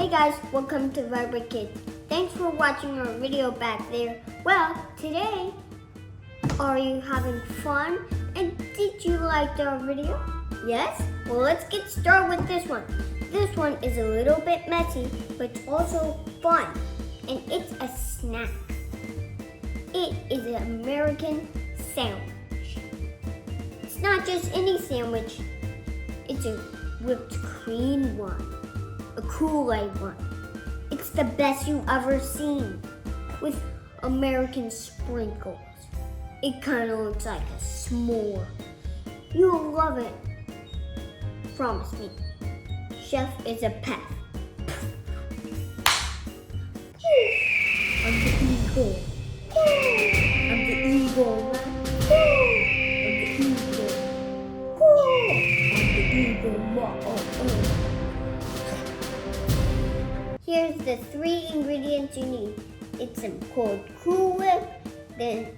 Hey guys, welcome to Vibrandt Kids. Thanks for watching our video back there. Well, today, are you having fun? And did you like our video? Yes? Well, let's get started with this one. This one is a little bit messy, but it's also fun. And it's a snack. It is an American sandwich. It's not just any sandwich. It's a whipped cream one. A Kool-Aid one. It's the best you've ever seen with American sprinkles. It kind of looks like a s'more. You'll love it. Promise me. Chef is a pet. I'm the eagle. I'm the eagle. I'm the eagle. I'm the eagle. Here's the 3 ingredients you need. It's some cold Cool Whip, then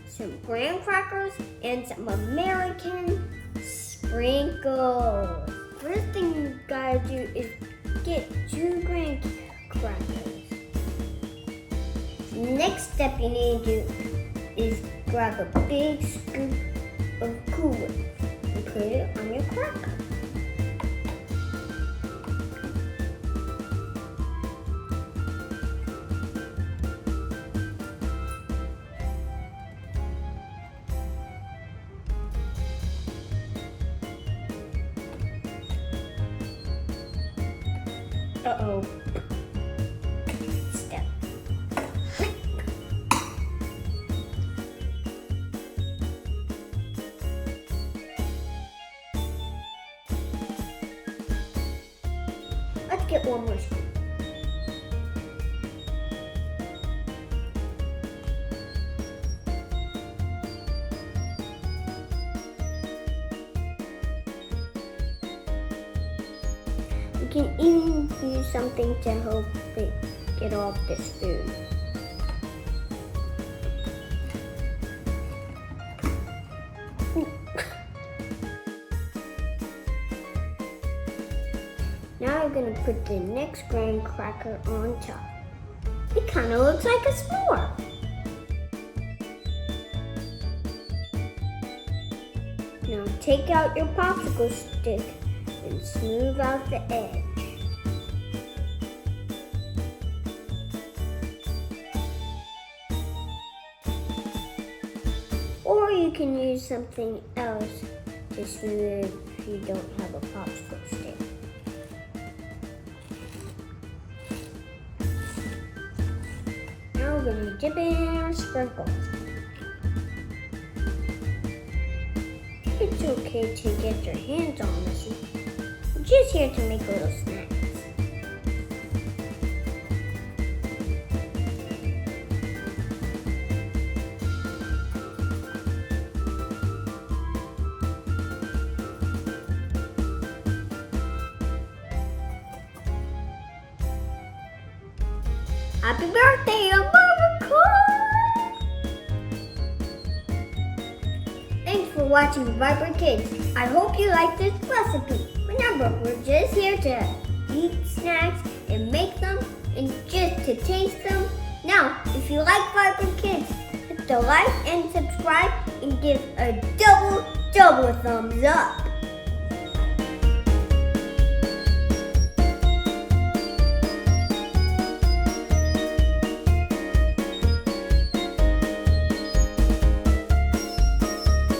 some graham crackers, and some American sprinkles. First thing you gotta do is get 2 graham crackers. Next step you need to do is grab a big scoop of Cool Whip and put it on your cracker. Uh-oh. Step. Let's get one more scoop. You can even use something to help it get off this food. Now I'm going to put the next graham cracker on top. It kind of looks like a s'more. Now take out your popsicle stick and smooth out the edge. Or you can use something else to smooth if you don't have a popsicle stick. Now we're going to dip in our sprinkles. It's okay to get your hands all messy. I'm just here to make little snacks. Happy birthday, America! Thanks for watching Vibrandt Kids. I hope you like this recipe. Remember, we're just here to eat snacks and make them and just to taste them. Now, if you like Vibrandt Kids, hit the like and subscribe and give a double thumbs up.